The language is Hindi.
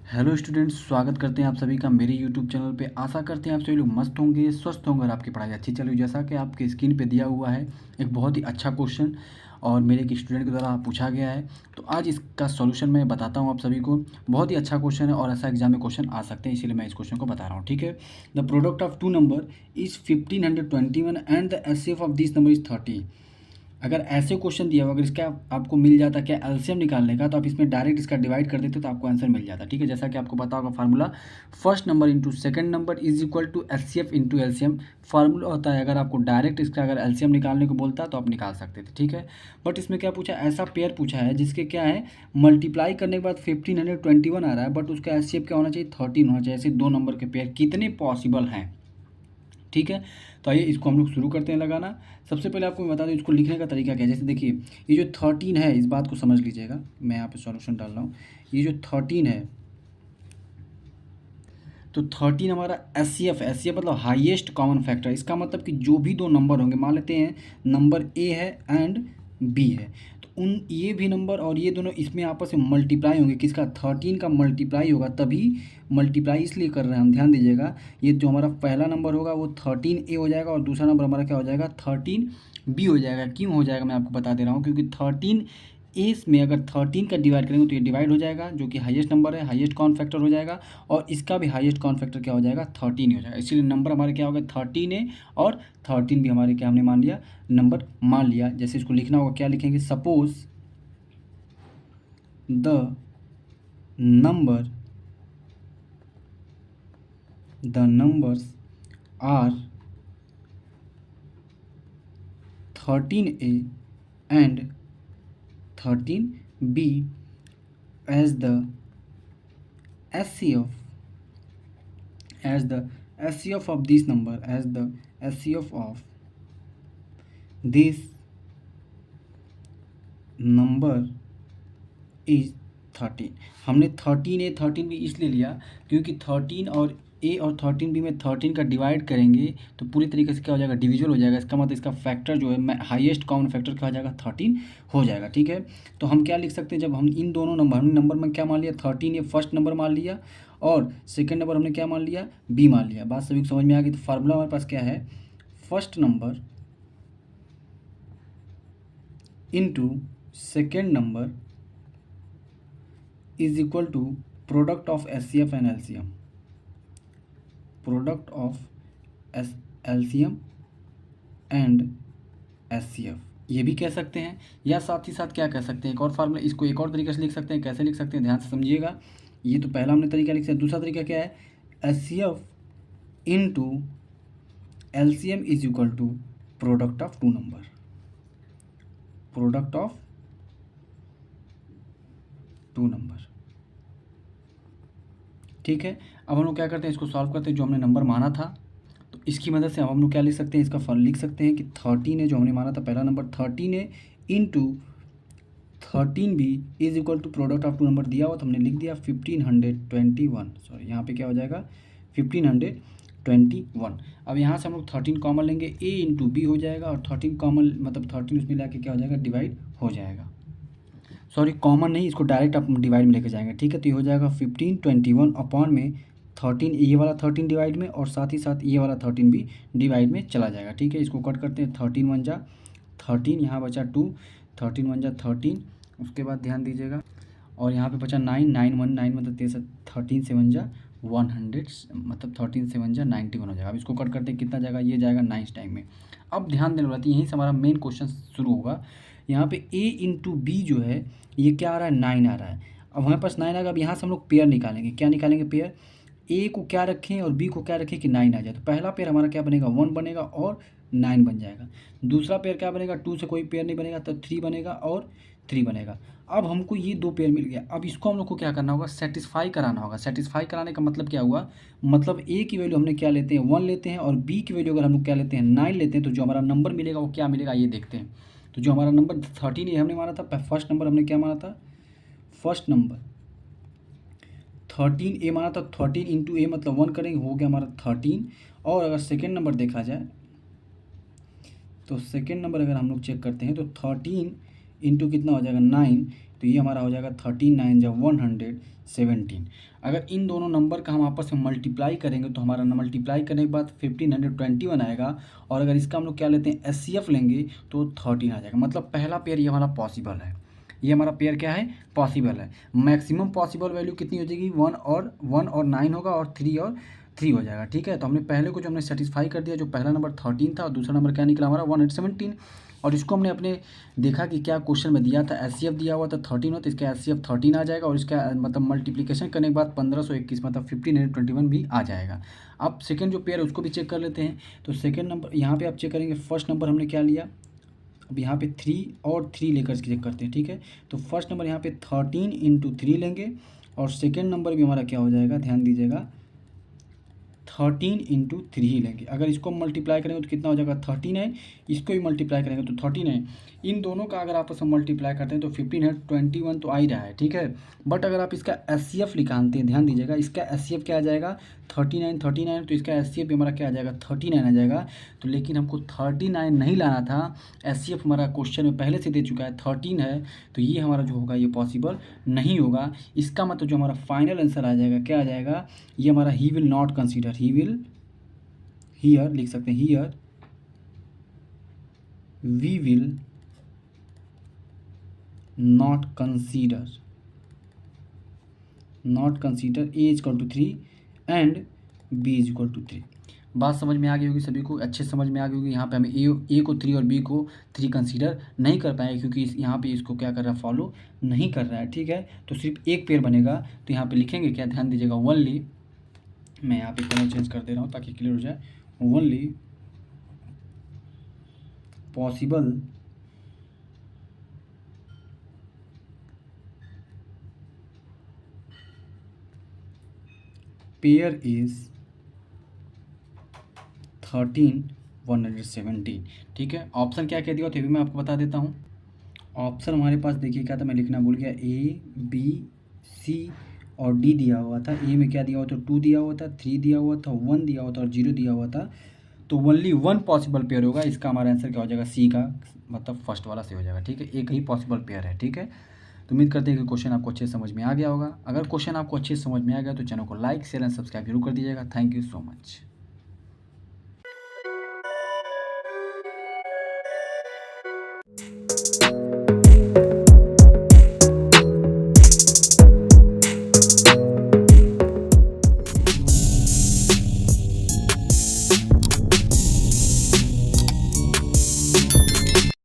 हेलो स्टूडेंट्स, स्वागत करते हैं आप सभी का मेरे यूट्यूब चैनल पे। आशा करते हैं आप सभी लोग मस्त होंगे, स्वस्थ होंगे और आपकी पढ़ाई अच्छी चल रही है। जैसा कि आपके स्क्रीन पे दिया हुआ है एक बहुत ही अच्छा क्वेश्चन और मेरे एक स्टूडेंट के द्वारा पूछा गया है, तो आज इसका सॉल्यूशन मैं बताता हूँ आप सभी को। बहुत ही अच्छा क्वेश्चन है और ऐसा एग्जाम में क्वेश्चन आ सकते हैं, इसीलिए मैं इस क्वेश्चन को बता रहा हूँ। ठीक है। The product of two number is 1521 and the HCF of this number is 30। अगर ऐसे क्वेश्चन दिया हुआ, अगर इसका आपको मिल जाता क्या एलसीएम निकालने का, तो आप इसमें डायरेक्ट इसका डिवाइड कर देते तो आपको आंसर मिल जाता। ठीक है। जैसा कि आपको पता होगा formula, first number into second number is equal to HCF into LCM formula होता है। अगर आपको डायरेक्ट इसका अगर एलसीएम निकालने को बोलता तो आप निकाल सकते थे। ठीक है। बट इसमें क्या पूछा, ऐसा पेयर पूछा है जिसके क्या है, मल्टीप्लाई करने के बाद 1521 आ रहा है, बट उसका एचसीएफ क्या होना चाहिए, 13 होना चाहिए। ऐसे दो नंबर के पेयर कितने पॉसिबल हैं। ठीक है। तो आइए इसको हम लोग शुरू करते हैं लगाना। सबसे पहले आपको मैं बता दूं इसको लिखने का तरीका क्या है। जैसे देखिए, ये जो 13 है, इस बात को समझ लीजिएगा, मैं यहाँ पे सॉल्यूशन डाल रहा हूँ। ये जो 13 है, तो 13 हमारा एचसीएफ है। एचसीएफ मतलब हाईएस्ट कॉमन फैक्टर। इसका मतलब कि जो भी दो नंबर होंगे, मान लेते हैं नंबर ए है एंड बी है, तो उन ये भी नंबर और ये दोनों इसमें आपस में मल्टीप्लाई होंगे। किसका, 13 का मल्टीप्लाई होगा, तभी मल्टीप्लाई इसलिए कर रहे हैं हम, ध्यान दीजिएगा। ये जो हमारा पहला नंबर होगा वो 13A हो जाएगा और दूसरा नंबर हमारा क्या हो जाएगा, 13B हो जाएगा। क्यों हो जाएगा मैं आपको बता दे रहा हूँ, क्योंकि 13A में अगर 13 का डिवाइड करेंगे तो ये डिवाइड हो जाएगा, जो कि हाईएस्ट नंबर है, हाईएस्ट कॉमन फैक्टर हो जाएगा। और इसका भी हाईएस्ट कॉमन फैक्टर क्या हो जाएगा, 13 ही हो जाएगा। इसीलिए नंबर हमारे क्या हो गए, 13A और 13 भी हमारे क्या हमने मान लिया, नंबर मान लिया। जैसे इसको लिखना होगा, क्या लिखेंगे, suppose the numbers are 13A and 13B as the HCF of this number, as the HCF of this number is 13। हमने 13A 13B इसलिए लिया क्योंकि 13 और ए और 13B में 13 का डिवाइड करेंगे तो पूरी तरीके से क्या हो जाएगा, डिविजल हो जाएगा। इसका मतलब इसका फैक्टर जो है, हाईएस्ट कॉमन फैक्टर क्या हो जाएगा, 13 हो जाएगा। ठीक है। तो हम क्या लिख सकते हैं, जब हम इन दोनों नंबर में क्या मान लिया, 13 ये फर्स्ट नंबर मान लिया और सेकेंड नंबर हमने क्या मान लिया, बी मान लिया। बात सभी को समझ में आ गई। तो फार्मूला हमारे पास क्या है, first number into second number is equal to product of SCF and LCM, product of LCM and SCF ये भी कह सकते हैं, या साथ ही साथ क्या कह सकते हैं, एक और फार्मूला, इसको एक और तरीके से लिख सकते हैं। कैसे लिख सकते हैं, ध्यान से समझिएगा। ये तो पहला हमने तरीका लिख सकते हैं। दूसरा तरीका क्या है, SCF into LCM is equal to product of two number, product of two number. ठीक है। अब हम लोग क्या करते हैं, इसको सॉल्व करते हैं। जो हमने नंबर माना था, तो इसकी मदद से अब हम लोग क्या लिख सकते हैं, इसका फल लिख सकते हैं कि 13 जो हमने माना था पहला number, 13 into 13B is equal to product of two number दिया हुआ, तो हमने लिख दिया 1521। सॉरी, यहाँ पे क्या हो जाएगा, 1521। अब यहाँ से हम लोग 13 कॉमन लेंगे, A इंटू बी हो जाएगा और 13 कॉमन मतलब 13 उसमें ला के क्या हो जाएगा, डिवाइड हो जाएगा। सॉरी, कॉमन नहीं, इसको डायरेक्ट आप डिवाइड में लेके जाएंगे। ठीक है। तो ये हो जाएगा 1521 अपॉन में 13, ये वाला 13 डिवाइड में और साथ ही साथ ये वाला 13 भी डिवाइड में चला जाएगा। ठीक है। इसको कट करते हैं, 13 वन जा 13, यहाँ बचा 2, 13 वन जा 13, उसके बाद ध्यान दीजिएगा, और यहाँ पे बचा 9, 9 वन 9 मतलब 13 7 जा 100, मतलब 13 7 जा 91 हो जाएगा। अब इसको कट करते हैं, कितना जाएगा, ये जाएगा 9 टाइम में। अब ध्यान देने वाली, यहीं से हमारा मेन क्वेश्चन शुरू होगा। यहाँ पे A इंटू बी जो है, ये क्या आ रहा है, 9 आ रहा है। अब हमारे पास 9 आएगा। अब यहाँ से हम लोग पेयर निकालेंगे। क्या निकालेंगे, पेयर, A को क्या रखें और B को क्या रखें कि 9 आ जाए। तो पहला पेयर हमारा क्या बनेगा, 1 बनेगा और 9 बन जाएगा। दूसरा पेयर क्या बनेगा, 2 से कोई पेयर नहीं बनेगा तो 3 बनेगा और 3 बनेगा। अब हमको ये दो पेयर मिल गया। अब इसको हम लोग को क्या करना होगा, सेटिस्फाई कराना होगा। सेटिस्फाई कराने का मतलब क्या हुआ, मतलब A की वैल्यू हमने क्या लेते हैं, 1 लेते हैं, और B की वैल्यू अगर हम लोग क्या लेते हैं, 9 लेते हैं, तो जो हमारा नंबर मिलेगा वो क्या मिलेगा, ये देखते हैं। तो जो हमारा नंबर 13 ये हमने माना था, फर्स्ट नंबर हमने क्या माना था, फर्स्ट नंबर 13A माना था। 13 इंटू ए मतलब 1 करेंगे, हो गया हमारा 13। और अगर सेकेंड नंबर देखा जाए, तो सेकेंड नंबर अगर हम लोग चेक करते हैं तो 13 इंटू कितना हो जाएगा, 9, तो तो ये हमारा हो जाएगा 13 9 जब 117। अगर इन दोनों नंबर का हम आपस में मल्टीप्लाई करेंगे तो हमारा मल्टीप्लाई करने के बाद 1521 आएगा। और अगर इसका हम लोग क्या लेते हैं SCF लेंगे तो 13 आ जाएगा। मतलब पहला पेयर ये हमारा पॉसिबल है, ये हमारा पेयर क्या है, पॉसिबल है। मैक्सिमम पॉसिबल वैल्यू कितनी हो जाएगी, 1 और 9 होगा और 3 हो जाएगा। ठीक है, तो हमने पहले को जो हमने सेटिस्फाई कर दिया, जो पहला नंबर 13 था और दूसरा नंबर क्या निकला हमारा 117। और इसको हमने अपने देखा कि क्या क्वेश्चन में दिया था, SCF दिया हुआ था 13 हो, तो इसका SCF 13 आ जाएगा। और इसका मतलब मल्टीप्लिकेशन करने के बाद 1521 मतलब 1521 भी आ जाएगा। अब सेकेंड जो पेयर है उसको भी चेक कर लेते हैं। तो सेकेंड नंबर यहाँ पे आप चेक करेंगे, फर्स्ट नंबर हमने क्या लिया, अब यहाँ पे 3 और 3 लेकर चेक करते हैं। ठीक है, तो फर्स्ट नंबर यहाँ पे 13 × 3 लेंगे और सेकेंड नंबर भी हमारा क्या हो जाएगा, ध्यान दीजिएगा, 13 × 3 ही लेंगे। अगर इसको मल्टीप्लाई करेंगे तो कितना हो जाएगा, 13 है। इसको भी मल्टीप्लाई करेंगे तो 13 है। इन दोनों का अगर आपस में मल्टीप्लाई करते हैं तो 1521 तो आ ही रहा है। ठीक है, बट अगर आप इसका SCF निकालते हैं, ध्यान दीजिएगा, इसका SCF क्या आ जाएगा, 39, तो इसका SCF भी हमारा क्या आ जाएगा, 39 आ जाएगा। तो लेकिन हमको 39 नहीं लाना था, SCF हमारा क्वेश्चन में पहले से दे चुका है 13 है, तो ये हमारा जो होगा ये पॉसिबल नहीं होगा। इसका मतलब जो हमारा फाइनल आंसर आ जाएगा, क्या आ जाएगा, ये हमारा ही विल नॉट कंसीडर, ही विल, हियर लिख सकते हैं, here we will not consider A = 3 and B = 3। बात समझ में आ गई होगी सभी को, अच्छे समझ में आ गई होगी। यहाँ पे हमें ए को 3 और B को 3 कंसीडर नहीं कर पाएंगे क्योंकि यहाँ पे इसको क्या कर रहा है, फॉलो नहीं कर रहा है। ठीक है, तो सिर्फ एक पेयर बनेगा। तो यहाँ पे लिखेंगे क्या, ध्यान दीजिएगा, ओनली, मैं यहाँ पे कलर चेंज कर दे रहा हूँ ताकि क्लियर हो जाए, ओनली पॉसिबल पेयर इज 13 117। ठीक है, ऑप्शन क्या कह दिया तो भी मैं आपको बता देता हूँ। ऑप्शन हमारे पास देखिए क्या था, मैं लिखना भूल गया, A B C और D दिया हुआ था। ए में क्या दिया हुआ था, 2 दिया हुआ था, 3 दिया हुआ था, 1 दिया हुआ था और 0 दिया हुआ था। तो ओनली 1 पॉसिबल पेयर होगा। इसका हमारा आंसर क्या हो जाएगा, C का मतलब फर्स्ट वाला से हो जाएगा। ठीक है, एक ही पॉसिबल पेयर है। ठीक है, तो उम्मीद करते हैं कि क्वेश्चन आपको अच्छे समझ में आ गया होगा। अगर क्वेश्चन आपको अच्छे समझ में आ गया तो चैनल को लाइक शेयर एंड सब्सक्राइब जरूर कर दीजिएगा। Thank you so much.